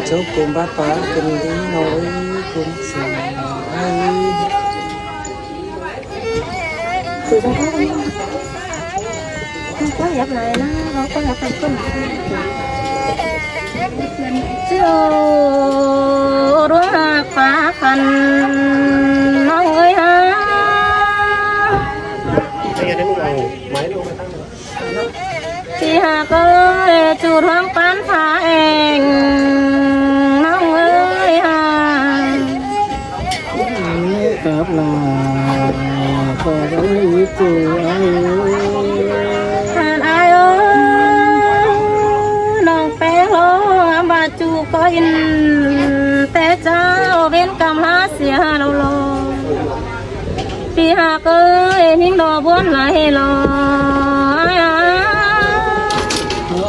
chỗ cùng bát phá cùng đi nói cùng sầu ai từ trong đó không có dập này nó không có dập thành công chiều đuối phá khăn nói ơi ha thì hà ơi chủ thoáng bán phá em nói ơi ha cặp là có ý từ ai ơi nòng bé lô bà chủ có in té cháu bên cầm lá xìa lâu lâu thì hà ơi những đồ buồn lại lo ai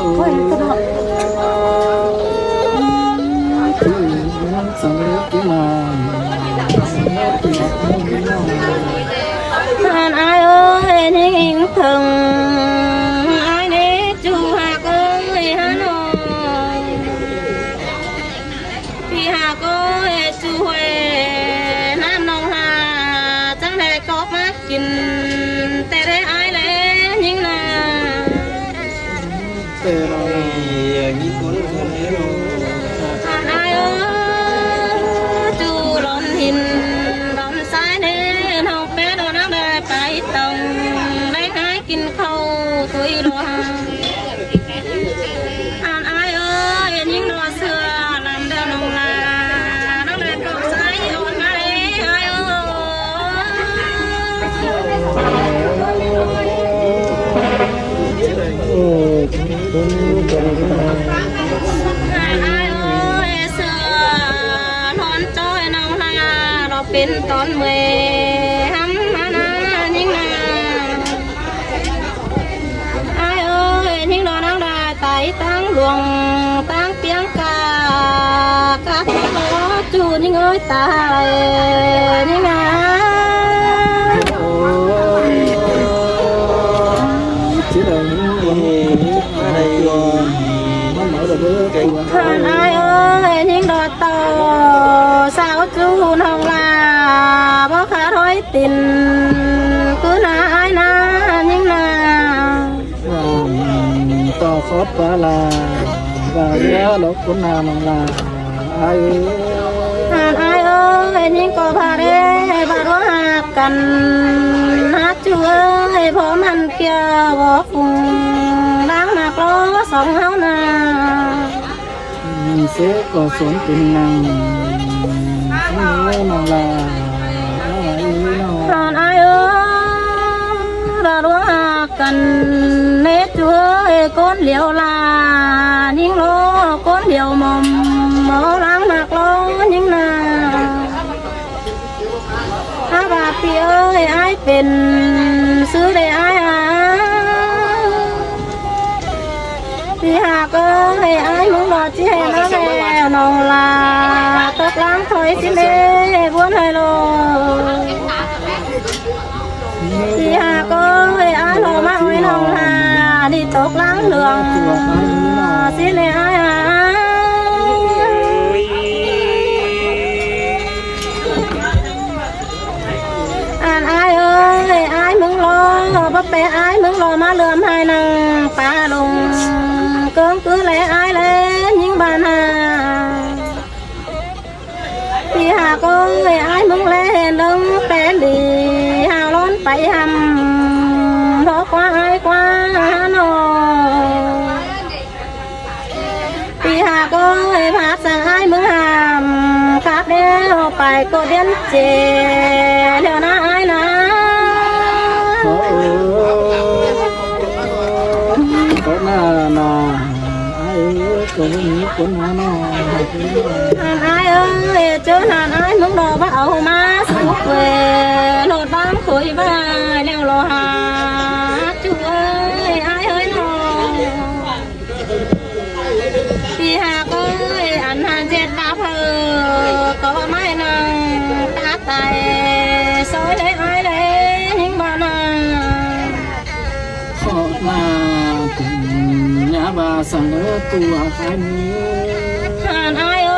ôi cái đó ai ơi những thằng ai để chú hà ơi hà nội thì hà ơi chú huệ nam nông hà chẳng để có mắt kín tê để ai lẽ những là tê rồi nghĩ cuốn con ấy rồi ai ơi chú đón hình đón sai nên học bé đồ nó để phải tông lấy ai kín khâu tuổi đồ ai ơi những đồ xưa làm đều nồng là nó để cột sai ôn ai ơi ai ơi xưa non trôi nồng là nó bên tón mười hăm na những ai ơi những đồ nó đã tay tăng luồng tăng tiếng ca các có chủ những ơi tài những chỉ là những ở đây nó mở được cái ai ơi những đồ tàu sao chú nông là bó khá thôi tình cứ na ai na những to phốt quá là và nhớ lúc của nào là ai ơi những cô bà đây bà đó hạ cần hát chú ơi bỏ màn kia bỏ phùng đáng mặc lo sống háo nà sẽ có xuống tình năng không là ai ơi bà đó hạ cần nét chú ơi con liều là những lô con liều mầm mẫu đáng mặc lo những nà bà phi ơi aiเป็นซื้อđể ai thì hà ơi ai muốn đòi chi hè nó về nòng là tốt lắm thôi xin đi buồn hay lo thì hà ơi ai lo mắc với nòng là đi tốt lắm đường xin đi ai ai ơi ai muốn lo bắp bé ai muốn lo má lườm hai nàng pa lùng cơm cứ lấy ai lên những bàn thì hà ơi ai muốn lên lưng tên đi hào lón phải hầm đó qua ai qua nó thì hà ơi phát sang ai muốn hàm khác đeo phải cô điên chè điều na ai na có na ai cũng ai ơi chứ là ai muốn đồ bắt ẩu má sụp về nột bám khối và leo lò hà chú ơi ai ơi nó thì hà ơi ăn hàng chết bắp hờ có mai nàng ta tài soi lấy ai lấy những bạn mà nhà bà sang đỡ tu khai mi ai ơi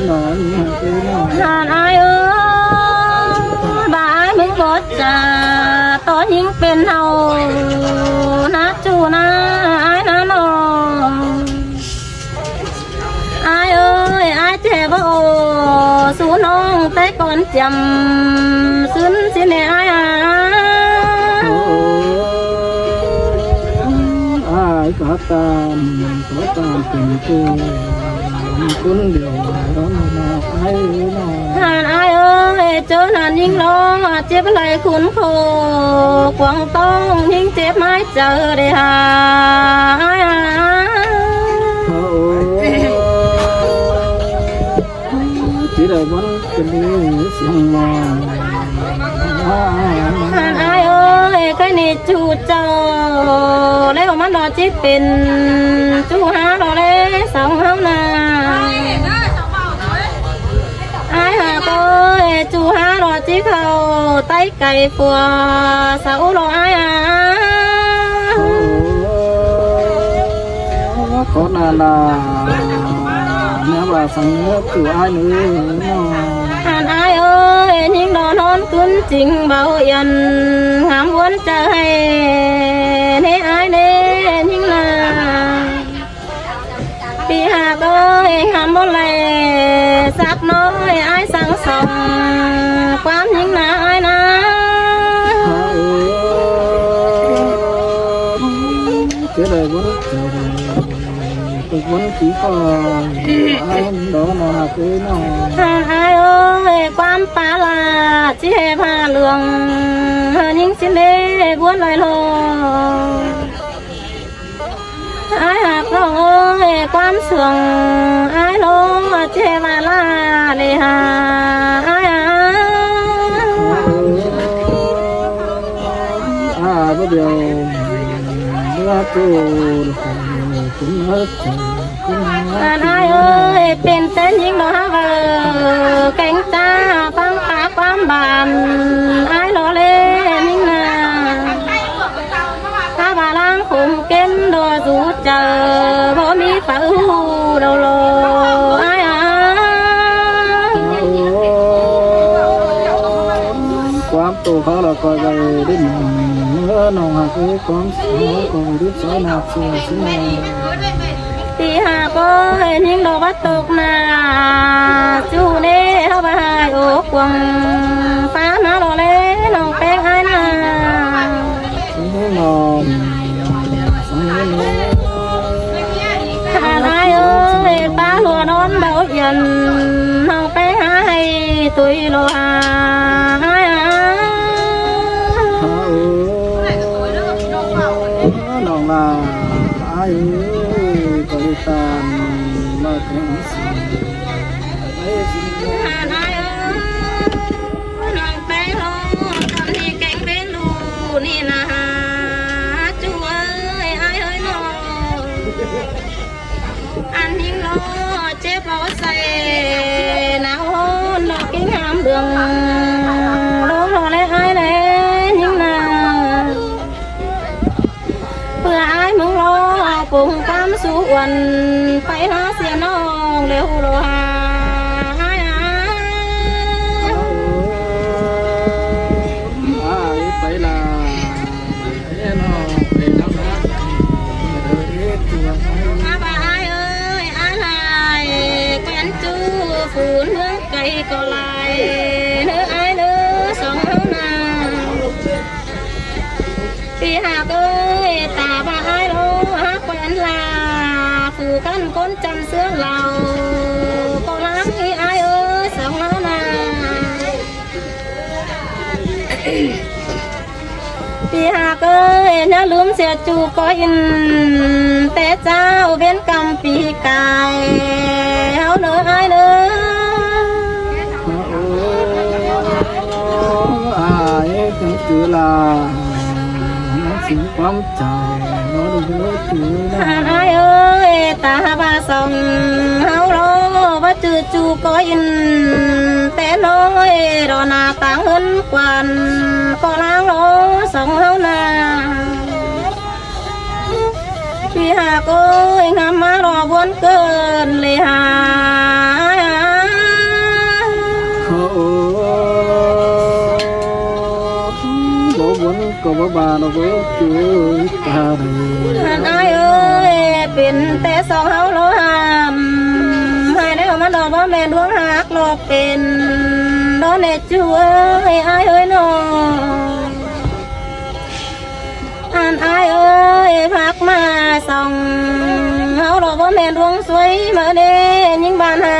นอนคือน้อง หานอายเอ้ยบ่ายมึงบดจ่าต่อยิงเป็นเฮานะจูนะอายนะน้องอายเอ้ยอายเจ็บบ่สู้น้องแต่ก่อนจำซึ้นสิเนอายโอ้อายก็ตามเป็นกูคนเดียวร้องมาไอ้น้อง หานอายเอ้ยเจอนานยิ่งร้องเจ็บไหลขุนโคกวางต้องยิ่งเจ็บไม่เจอได้หา chỉ đời vẫn cần đi xem màหานอายเอ้ยใครนี่จูเจ้าแล้วมันรอจิตเป็นจูหารอเลยสองเฮานาอายหาเอ้ยจูหารอจิเขาไต้ไก่ปัวสาวรออายcó là nếu là sang từ ai nữa หานอายเอ้ยยิ่งนอนขึ้นจริงเบายันหามวนใจเนอายเนยิ่งนาปีหาก็หามบ่ไหลสักน้อยอายสั่งสมความยิ่งนาอายนะchỉ đời vẫn tôi vẫn chỉ có ai đó là cái nào หานอายเอ้ยความปาลาจิเฮพาเหลืองยิ่งสิเลบวนลอยลอยอายหักน้องเอ้ยความเสื่องอายลงเจวาลาเลยหาอายbây giờ đưa tôi cũng hết หานอายเอ้ยเป็นเต้นยิ่งดอกเวอแกงจ้าฟังปากความบานอายรอเล่นิ่งนาถ้าบาลังขุมเก้นดัวจูเจอบ่มีฝืนดาวโลอายความตัวเขาเราก็ไปดิ้นเมื่อน้องหาคือความสวยก็ดิ้นสวยนับเสียสิแม่ตีหาก็เห็นยิ่งดอกวัดตกนาจูเน่เข้าไปโอ้กวงฟ้ามาดอกเล่น้องแป้งให้นานอนหาได้เอ้ยป้าหลัวนอนเบาเย็นน้องแป้งให้ตุยโลหาน้องลาไอ้ก็ได้ตามมาถึงสิ่งหาได้เอ้ยน้องแป้งโลตอนนี้แกงเป็นลูนี่นะจูเอ้ยไอ้เอ้ยน้องอันยิ่งโลเจ็บเราใส่หนาวดอกกิ้งหามเดืองโลโลเลยไอ้เลยยิ่งนาเพื่อไอ้มึงรอปุ่งกำส่วนไปหาเสียน้องเร็วโลหาไปละน้องไปน้ำนะอาบ่ายเอ้ยอะไรแกนจูฝืนเมืองไก่ก็ลายเนื้อไอ้เนื้อสองเท่านาปีหากเอ้ยตาบ่ายโลฮักแกนลาฝืนกันก้นจำเสื้อเราก็ล้างที่ไอ้เอ้ยสองเท่านาปีหากเอ้ยอย่าลืมเสียจูก็อินแต่เจ้าเว้นกรรมปีกายเฮาเนื้อไอ้เนื้อก็คือลาสิ่งความใจน้องเลือถือไอ้เอ้ยตาบาสองเฮาโลว่าจือจูก็อินแต่น้อยรอนาต่างเงินกวนก็ล้างโลสองเฮานาพี่หากเอ้ยงามมารอบวนเกินเลยหา ก็บ่บาเราบ่จูตาเลย หันอายเอ้ยเป็นแต่สองเฮาโลหามให้ได้ออกมาดอกว่าแม่ดวงหักโลกเป็นโดนเนจูเอ้ยอายเอ้ยน้องอันอายเอ้ยพักมาส่องเฮาดอกว่าแม่ดวงสวยมาเด้ยิ่งบานหา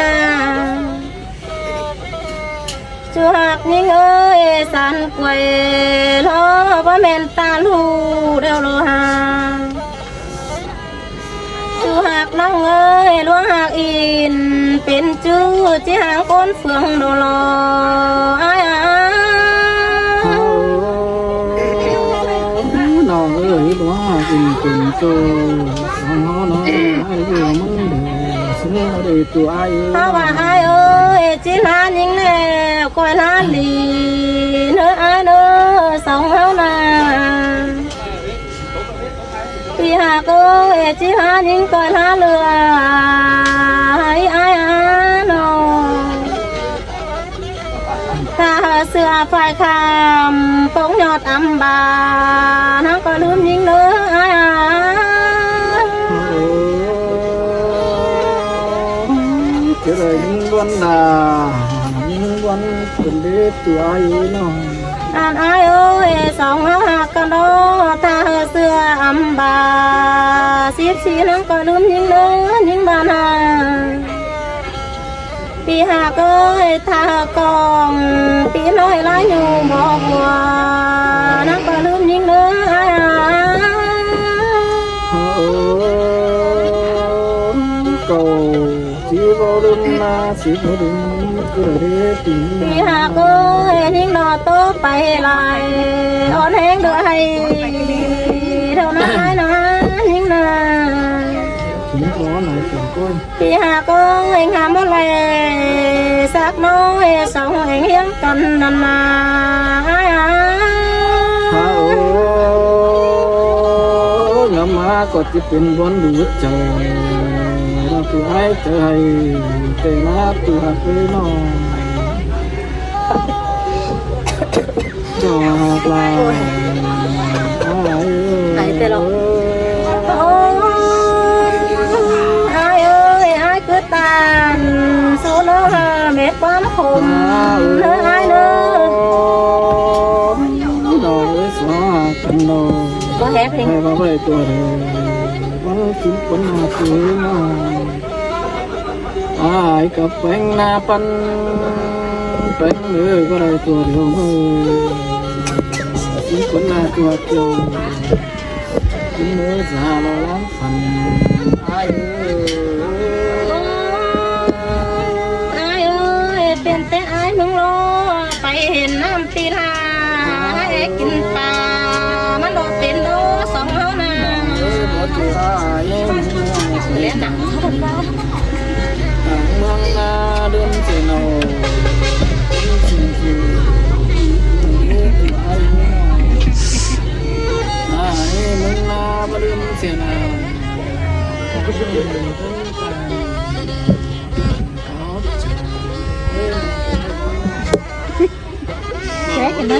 จูหักยิ่งเอ้ยสันกวยล้อว่าแม่นตาลูเดียวโลหาจูหักน้องเอ้ยลวงหักอินเป็นจูจีหางก้นเฟืองโดโลอ้ายน้องเอ้ยบ่กินเป็นโตน้องน้อยไอ้อยู่มึงเด้อเสียได้ตัวไอ้ ถ้าว่าอ้ายเอ้ยจีหายิ่งแน่ก้อยลาลีเนื้ออ้ายเนื้อสองเฮานาปีหากเอ้ยจีหายิ่งก้อยลาเรือให้อ้ายน้องถ้าเสือไฟคำปงยอดอัมบาน้องก็ลืมยิ่งเนื้ออ้ายเจริญวันดาวันเป็นเด็กตัวไอ้น้องอ่านอายเอ้ยสองเฮาหักกันโดถ้าเสืออัมบา14น้องก็ลืมยิ่งเนื้อยิ่งบานหาปีหากเอ้ยถ้ากองปีน้อยลายอยู่บอกว่าน้องก็ลืมยิ่งเนื้อเก่าสิบ่ลืมนาสิบ่ลืมก็ได้ปีปีหากเอ้ยยิ่งนอโตไปลายอ่อนแห้งด้วยเท่านั้นนะยิ่งนาถึงร้อนหน่อยถึงก้นปีหากเอ้ยงามอะไรสักน้อยสองแห่งเฮียงกันนานมางามาก็จะเป็นบนดูใจเราตัวให้ใจแต่นาตัวเคยนอนจอกลายไหนเตลงโอ้อายเอ้ยอายคือตาสูเนื้อเม็ดความขมเนื้ออายเนื้อดอกสวากันโนก็แฮปปี้ไม่ว่าไปตัวเดียววันกินคนหน้าคืนน้องอายกับแปงหน้าปันแปงก็ได้ตัวเดียวมือกินคนหน้าตัวเดียวกินเนื้อสาเราล้างฟันอายอายเอ้ยเป็นแต่อายมึงรอไปเห็นน้ำตีลาให้กินปลามันโดดเป็นโดสองเฮานาเลี้ยงหนังเขาเป็นบ้าเมืองนาเดินเสนาเมืองนาเดินเสนาแค่กันนะ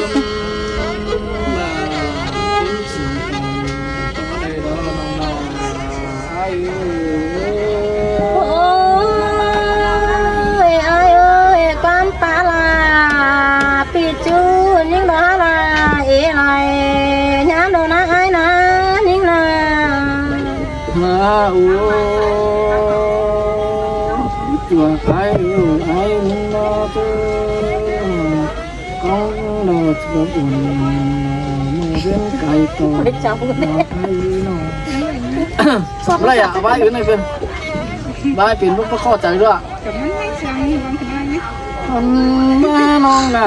โอ้ตัวไอ้ไอ้มึงรอเธอของรอเธออุ่นมือเดินไกลต่อไอ้น้องสับอะไรอ่ะบ้านอื่นไหนเป็นบ้านเป็นพวกข้อใจด้วยมันไม่เสียงนี่บางทีไหมคนแม่น้องน่ะ